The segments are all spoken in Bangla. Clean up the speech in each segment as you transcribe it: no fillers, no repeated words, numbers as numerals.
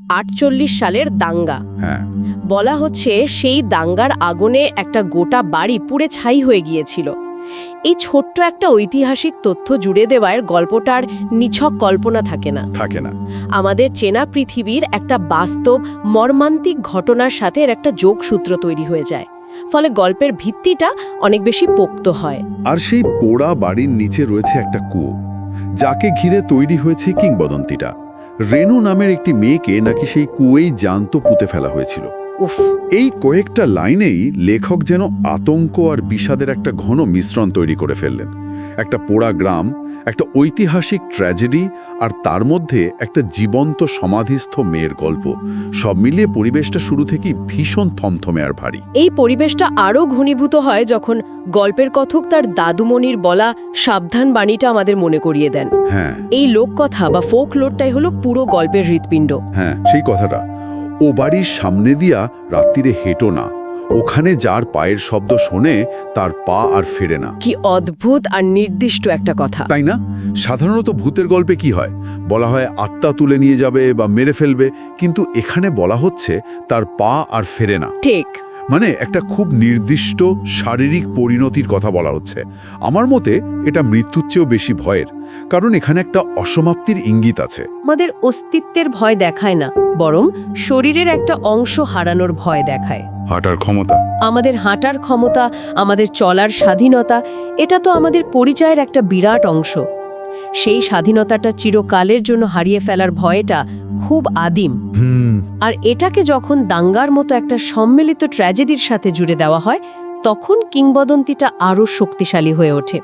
1948 সালের দাঙ্গা। হ্যাঁ, বলা হচ্ছে সেই দাঙ্গার আগুনে একটা গোটা বাড়ি পুড়ে ছাই হয়ে গিয়েছিল। এই ছোট্ট একটা ঐতিহাসিক তথ্য জুড়ে দেওয়ার গল্পটার নিছক কল্পনা থাকে না। থাকে না। আমাদের চেনা পৃথিবীর একটা বাস্তব মর্মান্তিক ঘটনার সাথে এর একটা যোগসূত্র তৈরি হয়ে যায়। ফলে গল্পের ভিত্তিটা অনেক বেশি পোক্ত হয়। আর সেই পোড়া বাড়ির নিচে রয়েছে একটা কুয়ো, যাকে ঘিরে তৈরি হয়েছে কিংবদন্তিটা। রেনু নামের একটি মেয়েকে নাকি সেই কুয়োই জ্যান্ত পুঁতে ফেলা হয়েছিল। উফ, এই কয়েকটা লাইনেই লেখক যেন আতঙ্ক আর বিষাদের একটা ঘন মিশ্রণ তৈরি করে ফেললেন। একটা পোড়া গ্রাম, একটা ঐতিহাসিক ট্র্যাজেডি, আর তার মধ্যে একটা জীবন্ত সমাধিস্থ মেয়ের গল্প। সব মিলিয়ে পরিবেশটা শুরু থেকেই ভীষণ থমথমে আর ভারী। এই পরিবেশটা আরও ঘনীভূত হয় যখন গল্পের কথক তার দাদুমণির বলা সাবধান বাণীটা আমাদের মনে করিয়ে দেন। হ্যাঁ এই লোককথা বা ফোক লোডটাই হলো পুরো গল্পের হৃৎপিণ্ড। হ্যাঁ, সেই কথাটা। ও বাড়ির সামনে দিয়া রাত্রিরে হেঁটো না, ওখানে যার পায়ের শব্দ শোনে তার পা আর ফেরে না। কি অদ্ভুত আর নির্দিষ্ট একটা কথা, তাই না? সাধারণত ভূতের গল্পে কি হয়, বলা হয় আত্মা তুলে নিয়ে যাবে বা মেরে ফেলবে, কিন্তু এখানে বলা হচ্ছে তার পা আর ফেরে না। ঠিক। মানে একটা খুব নির্দিষ্ট শারীরিক পরিণতির কথা বলা হচ্ছে। আমার মতে এটা মৃত্যুর চেয়েও বেশি ভয়ের, কারণ এখানে একটা অসমাপ্তির ইঙ্গিত আছে। আমাদের অস্তিত্বের ভয় দেখায় না, বরং শরীরের একটা অংশ হারানোর ভয় দেখায়। হাঁটার ক্ষমতা, আমাদের হাঁটার ক্ষমতা, আমাদের চলার স্বাধীনতা, এটা তো আমাদের পরিচয়ের একটা বিরাট অংশ। সেই স্বাধীনতাটা চিরকালের জন্য হারিয়ে ফেলার ভয়টা খুব আদিম। আর এটাকে যখন দাঙ্গার মতো একটা সম্মিলিত ট্র্যাজেডির সাথে জুড়ে দেওয়া হয়, তখন কিংবদন্তিটা আরও শক্তিশালী হয়ে ওঠে।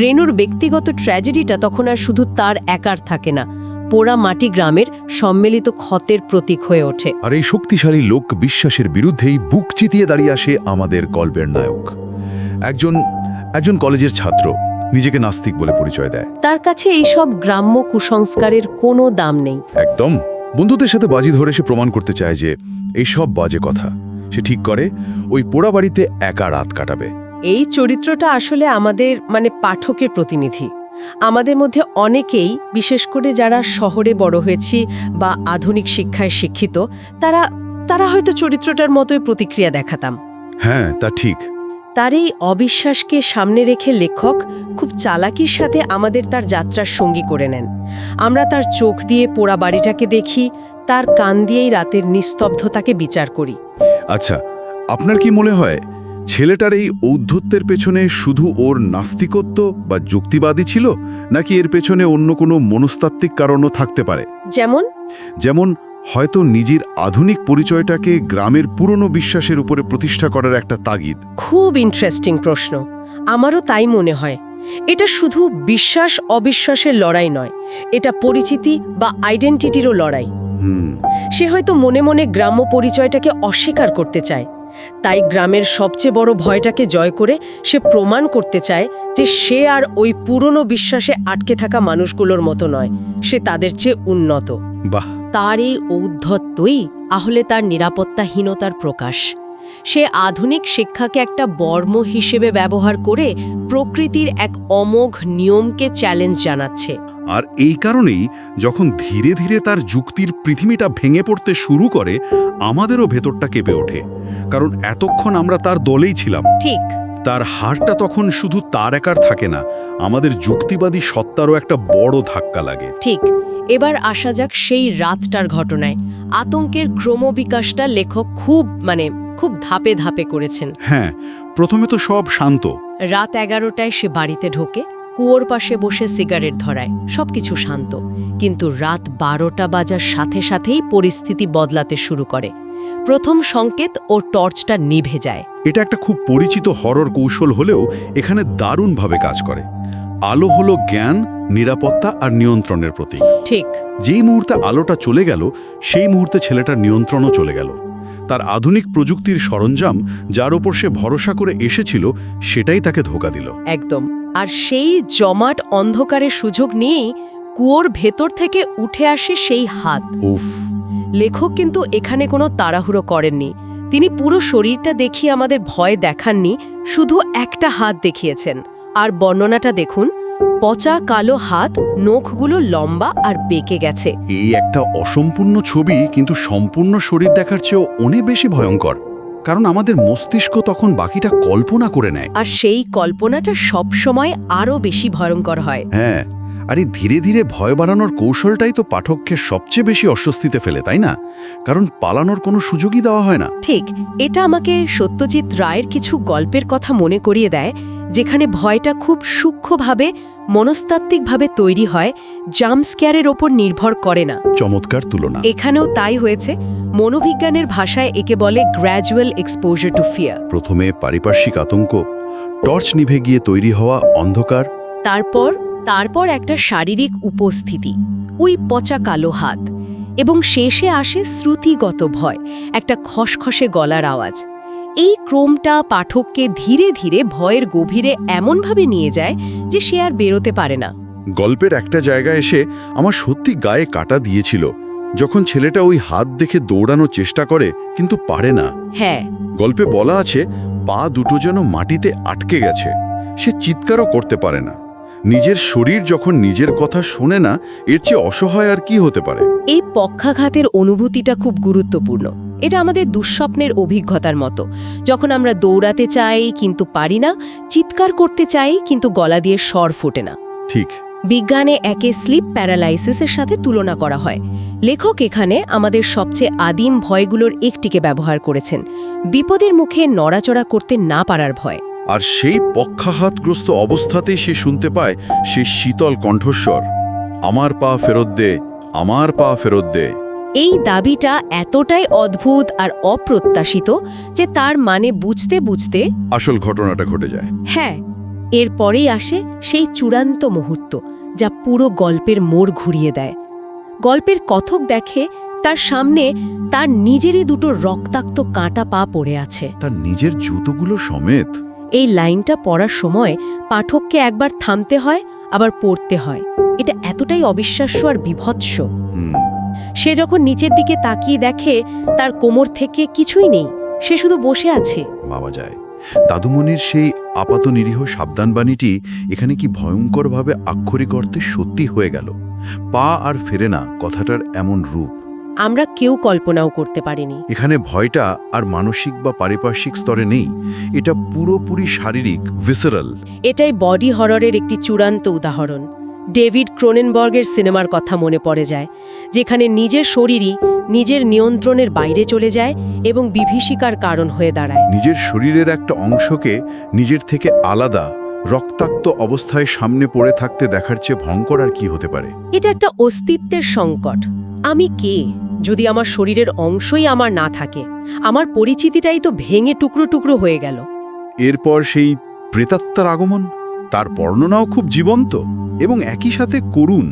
রেনুর ব্যক্তিগত ট্র্যাজেডিটা তখন আর শুধু তার একার থাকে না, পোড়া মাটি গ্রামের সম্মিলিত ক্ষতের প্রতীক হয়ে ওঠে। আর এই শক্তিশালী লোক বিশ্বাসের বিরুদ্ধেই বুক চিতিয়ে দাঁড়িয়ে আসে আমাদের গল্পের নায়ক। একজন কলেজের ছাত্র, নিজেকে নাস্তিক বলে পরিচয় দেয়। তার কাছে এইসব গ্রাম্য কুসংস্কারের কোনো দাম নেই। একদম। বন্ধুদের সাথে বাজি ধরে সে প্রমাণ করতে চায় যে এইসব বাজে কথা। সে ঠিক করে ওই পোড়া বাড়িতে একা রাত কাটাবে। এই চরিত্রটা আসলে আমাদের পাঠকের প্রতিনিধি। আমাদের মধ্যে অনেকেই, বিশেষ করে যারা শহরে বড় হয়েছি বা আধুনিক শিক্ষায় শিক্ষিত, তারা হয়তো চরিত্রটার মতোই প্রতিক্রিয়া দেখাতাম। হ্যাঁ, তা ঠিক। তার এই অবিশ্বাসকে সামনে রেখে লেখক খুব চালাকির সাথে আমাদের তার যাত্রার সঙ্গী করে নেন। আমরা তার চোখ দিয়ে পোড়া বাড়িটাকে দেখি, তার কান দিয়েই রাতের নিস্তব্ধতাকে বিচার করি। আচ্ছা, আপনার কি মনে হয় ছেলেটার এই ঔদ্ধত্যের পেছনে শুধু ওর নাস্তিকত্ব বা যুক্তিবাদী ছিল, নাকি এর পেছনে অন্য কোনো মনস্তাত্ত্বিক কারণও থাকতে পারে? যেমন হয়তো নিজের আধুনিক পরিচয়টাকে গ্রামের পুরনো বিশ্বাসের উপরে প্রতিষ্ঠা করার একটা তাগিদ। খুব ইন্টারেস্টিং প্রশ্ন। আমারও তাই মনে হয়। এটা শুধু বিশ্বাস অবিশ্বাসের লড়াই নয়, এটা পরিচিতি বা আইডেন্টিটিরও লড়াই। সে হয়তো মনে মনে গ্রাম্য পরিচয়টাকে অস্বীকার করতে চায়। তাই গ্রামের সবচেয়ে বড় ভয়টাকে জয় করে সে প্রমাণ করতে চায় যে সে আর ওই পুরনো বিশ্বাসে আটকে থাকা মানুষগুলোর মতো নয়, সে তাদের চেয়ে উন্নত। বাহ! তার এই ঔদ্ধত্যই আহলে তার নিরাপত্তাহীনতার প্রকাশ। সে আধুনিক শিক্ষাকে একটা বর্ম হিসেবে ব্যবহার করে প্রকৃতির এক অমোঘ নিয়মকে চ্যালেঞ্জ জানাচ্ছে। আর এই কারণেই যখন ধীরে ধীরে তার যুক্তির পৃথিবীটা ভেঙে পড়তে শুরু করে, আমাদেরও ভেতরটা কেঁপে ওঠে। কারণ এতক্ষণ আমরা তার দলেই ছিলাম। ঠিক। তার হারটা তখন শুধু তার একার থাকে না, আমাদের যুক্তিবাদী সত্তারও একটা বড় ধাক্কা লাগে। ঠিক। এবার আসা যাক সেই রাতটার ঘটনায়। আতঙ্কের ক্রমবিকাশটা লেখক খুব ধাপে ধাপে করেছেন। হ্যাঁ, প্রথমে তো সব শান্ত। রাত 11টায় সে বাড়িতে ঢোকে, কুয়োর পাশে বসে সিগারেট ধরায়, সবকিছু শান্ত। কিন্তু রাত 12টা বাজার সাথে সাথেই পরিস্থিতি বদলাতে শুরু করে। প্রথম সংকেত, ও টর্চটা নিভে যায়। এটা একটা খুব পরিচিত হরর কৌশল হলেও এখানে দারুণভাবে কাজ করে। আলো হলো জ্ঞান, নিরাপত্তা আর নিয়ন্ত্রণের প্রতীক। ঠিক। যেই মুহূর্তে আলোটা চলে গেল, সেই মুহূর্তে ছেলেটার নিয়ন্ত্রণও চলে গেল। তার আধুনিক প্রযুক্তির সরঞ্জাম, যার ওপর সে ভরসা করে এসেছিল, সেটাই তাকে ধোঁকা দিল। একদম। আর সেই জমাট অন্ধকারের সুযোগ নিয়েই কুয়োর ভেতর থেকে উঠে আসে সেই হাত। উফ! লেখক কিন্তু এখানে কোনো তাড়াহুড়ো করেননি। তিনি পুরো শরীরটা দেখিয়ে আমাদের ভয় দেখাননি, শুধু একটা হাত দেখিয়েছেন। আর বর্ণনাটা দেখুন, পচা কালো হাত, নখগুলো লম্বা আর বেঁকে গেছে। এই একটা অসম্পূর্ণ ছবি, কিন্তু সম্পূর্ণ শরীর দেখার চেয়েও অনেক বেশি ভয়ঙ্কর, কারণ আমাদের মস্তিষ্ক তখন বাকিটা কল্পনা করে নেয়। আর সেই কল্পনাটা সবসময় আরও বেশি ভয়ঙ্কর হয়। হ্যাঁ, আর এই ধীরে ধীরে ভয় বাড়ানোর কৌশলটাই তো পাঠককে সবচেয়ে বেশি অস্বস্তিতে ফেলে, তাই না? কারণ পালানোর কোনো সুযোগই দেওয়া হয় না। ঠিক, এটা আমাকে সত্যজিৎ রায়ের কিছু গল্পের কথা মনে করিয়ে দেয়, যেখানে ভয়টা খুব সূক্ষ্মভাবে, মনস্তাত্ত্বিকভাবে তৈরি হয়, জাম্প স্ক্যারের ওপর নির্ভর করে না। চমৎকার তুলনা। এখানেও তাই হয়েছে। মনোবিজ্ঞানের ভাষায় একে বলে গ্র্যাজুয়াল এক্সপোজার টু ফিয়ার। প্রথমে পারিপার্শ্বিক আতঙ্ক, টর্চ নিভে গিয়ে তৈরি হওয়া অন্ধকার, তারপর একটা শারীরিক উপস্থিতি, ওই পচা কালো হাত, এবং শেষে আসে শ্রুতিগত ভয়, একটা খসখসে গলার আওয়াজ। এই ক্রমটা পাঠককে ধীরে ধীরে ভয়ের গভীরে এমনভাবে নিয়ে যায় যে সে আর বেরোতে পারে না। গল্পের একটা জায়গায় এসে আমার সত্যি গায়ে কাটা দিয়েছিল, যখন ছেলেটা ওই হাত দেখে দৌড়ানোর চেষ্টা করে কিন্তু পারে না। হ্যাঁ, গল্পে বলা আছে পা দুটো যেন মাটিতে আটকে গেছে। সে চিৎকারও করতে পারে না। নিজের শরীর যখন নিজের কথা শোনে না, এর চেয়ে অসহায় আর কি হতে পারে? এই পক্ষাঘাতের অনুভূতিটা খুব গুরুত্বপূর্ণ। এটা আমাদের দুঃস্বপ্নের অভিজ্ঞতার মতো, যখন আমরা দৌড়াতে চাই কিন্তু পারি না, চিৎকার করতে চাই কিন্তু গলা দিয়ে স্বর ফোটে না। ঠিক। বিজ্ঞানে একে স্লিপ প্যারালাইসিসের সাথে তুলনা করা হয়। লেখক এখানে আমাদের সবচেয়ে আদিম ভয়গুলোর একটিকে ব্যবহার করেছেন, বিপদের মুখে নড়াচড়া করতে না পারার ভয়। আর সেই পক্ষাঘাতগ্রস্ত অবস্থাতেই সে শুনতে পায় সেই শীতল কণ্ঠস্বর, আমার পা ফেরত দে, আমার পা ফেরত দে। এই দাবিটা এতটাই অদ্ভুত আর অপ্রত্যাশিত যে তার মানে বুঝতে বুঝতে আসল ঘটনাটা ঘটে যায়। হ্যাঁ, এরপরেই আসে সেই চূড়ান্ত মুহূর্ত, যা পুরো গল্পের মোড় ঘুরিয়ে দেয়। গল্পের কথক দেখে তার সামনে তার নিজেরই দুটো রক্তাক্ত কাঁটা পা পড়ে আছে, তার নিজের জুতোগুলো সমেত। এই লাইনটা পড়ার সময় পাঠককে একবার থামতে হয়, আবার পড়তে হয়। এটা এতটাই অবিশ্বাস্য আর বিভৎস। সে যখন নিচের দিকে তাকিয়ে দেখে তার কোমর থেকে কিছুই নেই, সে শুধু বসে আছে। ভাবা যায় দাদুমণির সেই আপাত নিরীহ সাবধানবাণীটি এখানে কি ভয়ঙ্করভাবে আক্ষরিক অর্থে সত্যি হয়ে গেল। পা আর ফেরে না কথাটার এমন রূপ আমরা কেউ কল্পনাও করতে পারিনি। এখানে ভয়টা আর মানসিক বা পারিপার্শ্বিক স্তরে নেই, এটা পুরোপুরি শারীরিক, ভিসেরাল। এটাই বডি হররের একটি চূড়ান্ত উদাহরণ। ডেভিড ক্রোনেনবার্গের সিনেমার কথা মনে পড়ে যায়, যেখানে নিজের শরীরই নিজের নিয়ন্ত্রণের বাইরে চলে যায় এবং বিভীষিকার কারণ হয়ে দাঁড়ায়। নিজের শরীরের একটা অংশকে নিজের থেকে আলাদা, রক্তাক্ত অবস্থায় সামনে পড়ে থাকতে দেখার চেয়ে ভয়ঙ্কর আর কি হতে পারে? এটা একটা অস্তিত্বের সংকট। আমি কে যদি আমার শরীরের অংশই আমার না থাকে? আমার পরিচিতিটাই তো ভেঙে টুকরো টুকরো হয়ে গেল। এরপর সেই প্রেতাত্মার আগমন, তার বর্ণনাও খুব জীবন্ত এবং একই সাথে করুণ।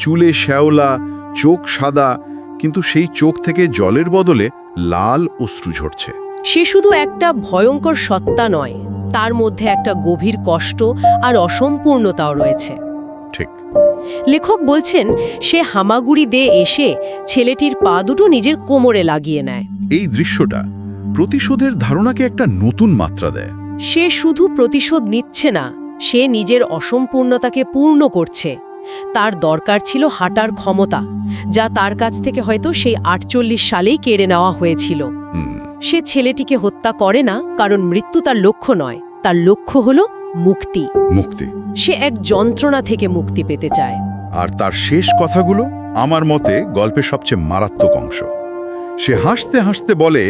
চুলে শ্যাওলা, চোখ সাদা, কিন্তু সেই চোখ থেকে জলের বদলে লাল অশ্রু ঝরছে। সে শুধু একটা ভয়ঙ্কর সত্তা নয়, তার মধ্যে একটা গভীর কষ্ট আর অসম্পূর্ণতাও রয়েছে। ঠিক। লেখক বলছেন সে হামাগুড়ি দিয়ে এসে ছেলেটির পা দুটো নিজের কোমরে লাগিয়ে নেয়। এই দৃশ্যটা প্রতিশোধের ধারণাকে একটা নতুন মাত্রা দেয়। সে শুধু প্রতিশোধ নিচ্ছে না, সে নিজের অসম্পূর্ণতাকে পূর্ণ করছে। তার দরকার ছিল হাঁটার ক্ষমতা, যা তার কাছ থেকে হয়তো সেই 48 সালেই কেড়ে নেওয়া হয়েছিল। সে ছেলেটিকে হত্যা করে না কারণ মৃত্যু তার লক্ষ্য নয়, তার লক্ষ্য হলো মুক্তি। মুক্তি। সে এক যন্ত্রণা থেকে মুক্তি পেতে চায়। আর তার শেষ কথাগুলো আমার মতে গল্পের সবচেয়ে মারাত্মক অংশ। সে হাসতে হাসতে বলে,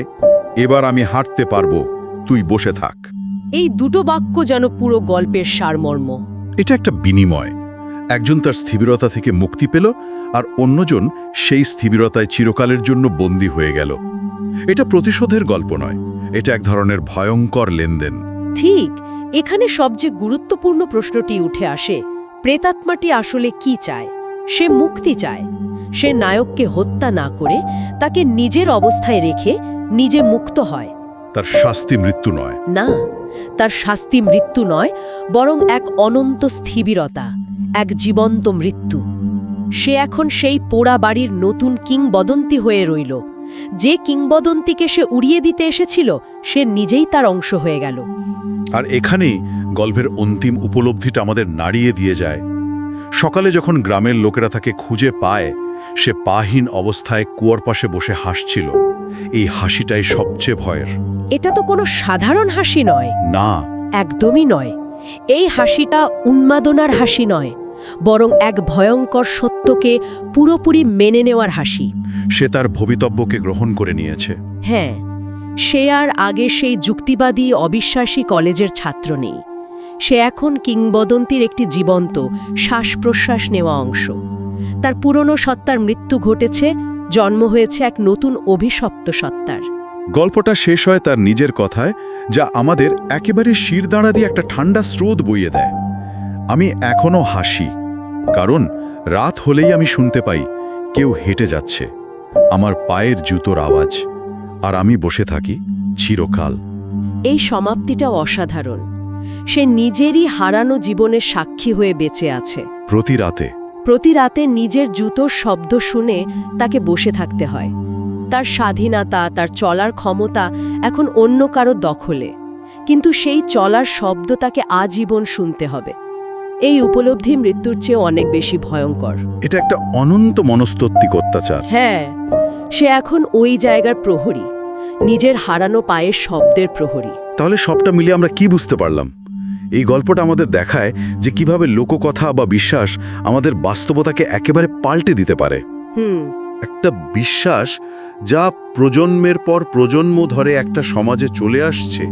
এবার আমি হাঁটতে পারবো, তুই বসে থাক। এই দুটো বাক্য যেন পুরো গল্পের সারমর্ম। এটা একটা বিনিময়। একজন তার স্থিরতা থেকে মুক্তি পেল, আর অন্যজন সেই স্থিরতায় চিরকালের জন্য বন্দী হয়ে গেল। এটা প্রতিশোধের গল্প নয়, এটা এক ধরনের ভয়ঙ্কর লেনদেন। ঠিক, এখানে সবচেয়ে গুরুত্বপূর্ণ প্রশ্নটি উঠে আসে, প্রেতাত্মাটি আসলে কি চায়? সে মুক্তি চায়। সে নায়ককে হত্যা না করে তাকে নিজের অবস্থায় রেখে নিজে মুক্ত হয়। তার শাস্তি মৃত্যু নয়। না, তার শাস্তি মৃত্যু নয়, বরং এক অনন্ত স্থিরতা, এক জীবন্ত মৃত্যু। সে এখন সেই পোড়া বাড়ির নতুন কিংবদন্তি হয়ে রইল, যে কিংবদন্তিকে সে উড়িয়ে দিতে এসেছিল সে নিজেই তার অংশ হয়ে গেল। আর এখানেই গল্পের অন্তিম উপলব্ধিটা আমাদের নাড়িয়ে দিয়ে যায়। সকালে যখন গ্রামের লোকেরা তাকে খুঁজে পায়, সে পাহীন অবস্থায় কুয়োর পাশে বসে হাসছিল। এই হাসিটাই সবচেয়ে ভয়ের। এটা তো কোনো সাধারণ হাসি নয়। না, একদমই নয়। এই হাসিটা উন্মাদনার হাসি নয়, বরং এক ভয়ঙ্কর সত্যকে পুরোপুরি মেনে নেওয়ার হাসি। সে তার ভবিতব্যকে গ্রহণ করে নিয়েছে। হ্যাঁ, সে আর আগে সেই যুক্তিবাদী অবিশ্বাসী কলেজের ছাত্র নেই। সে এখন কিংবদন্তির একটি জীবন্ত শ্বাস-প্রশ্বাস নেওয়া অংশ। তার পুরনো সত্তার মৃত্যু ঘটেছে, জন্ম হয়েছে এক নতুন অভিশপ্ত সত্তার। গল্পটা শেষ হয় তার নিজের কথায়, যা আমাদের একেবারে শিরদাঁড়া দিয়ে একটা ঠান্ডা স্রোত বইয়ে দেয়। আমি এখনো হাসি, কারণ রাত হলেই আমি শুনতে পাই কেউ হেঁটে যাচ্ছে, আমার পায়ের জুতোর আওয়াজ, আর আমি বসে থাকি চিরকাল। এই সমাপ্তিটাও অসাধারণ। সে নিজেরই হারানো জীবনের সাক্ষী হয়ে বেঁচে আছে। প্রতি রাতে নিজের জুতোর শব্দ শুনে তাকে বসে থাকতে হয়। তার স্বাধীনতা, তার চলার ক্ষমতা এখন অন্য কারো দখলে, কিন্তু সেই চলার শব্দ তাকে আজীবন শুনতে হবে। এই উপলব্ধি মৃত্যুর চেয়ে অনেক বেশি ভয়ঙ্কর। এটা একটা অনন্ত মনস্তাত্ত্বিক অত্যাচার। হ্যাঁ, সে এখন ওই জায়গার প্রহরী, নিজের হারানো পায়ের শব্দের প্রহরী। তাহলে সবটা মিলিয়ে আমরা কি বুঝতে পারলাম? এই গল্পটা আমাদের দেখায় যে কিভাবে লোককথা বা বিশ্বাস আমাদের বাস্তবতাকে একেবারে পাল্টে দিতে পারে। একটা বিশ্বাস যা প্রজন্মের পর প্রজন্ম ধরে একটা সমাজে চলে আসছে,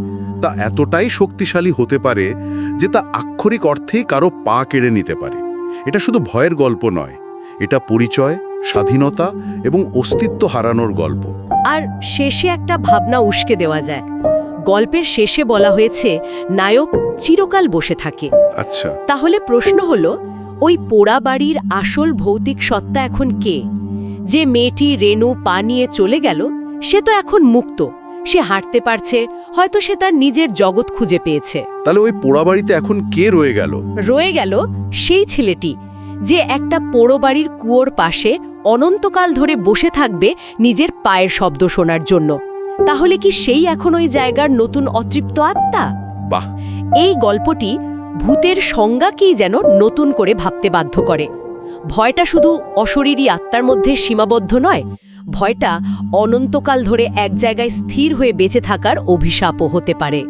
তা এতটাই শক্তিশালী হতে পারে যে তা আক্ষরিক অর্থেই কারো পা কেড়ে নিতে পারে। এটা শুধু ভয়ের গল্প নয়, এটা পরিচয়, স্বাধীনতা এবং অস্তিত্ব হারানোর গল্প। আর শেষে একটা ভাবনা উস্কে দেওয়া যায়। গল্পের শেষে বলা হয়েছে নায়ক চিরকাল বসে থাকে। আচ্ছা, তাহলে প্রশ্ন হলো, ওই পোড়া বাড়ির আসল ভৌতিক সত্তা এখন কে? যে মেয়েটি রেনু পা নিয়ে চলে গেল, সে তো এখন মুক্ত, সে হাঁটতে পারছে, হয়তো সে তার নিজের জগৎ খুঁজে পেয়েছে। তাহলে ওই পোড়া বাড়িতে এখন কে রয়ে গেল? রয়ে গেল সেই ছেলেটি, যে একটা পোড়ো বাড়ির কুয়োর পাশে অনন্তকাল ধরে বসে থাকবে নিজের পায়ের শব্দ শোনার জন্য। তাহলে কি সেই এখন ওই জায়গার নতুন অতৃপ্ত আত্মা? বাহ! এই গল্পটি ভূতের সংজ্ঞাকেই যেন নতুন করে ভাবতে বাধ্য করে। ভয়টা শুধু অশরীরী আত্মার মধ্যে সীমাবদ্ধ নয়, ভয়টা অনন্তকাল ধরে এক জায়গায় স্থির হয়ে বেঁচে থাকার অভিশাপও হতে পারে।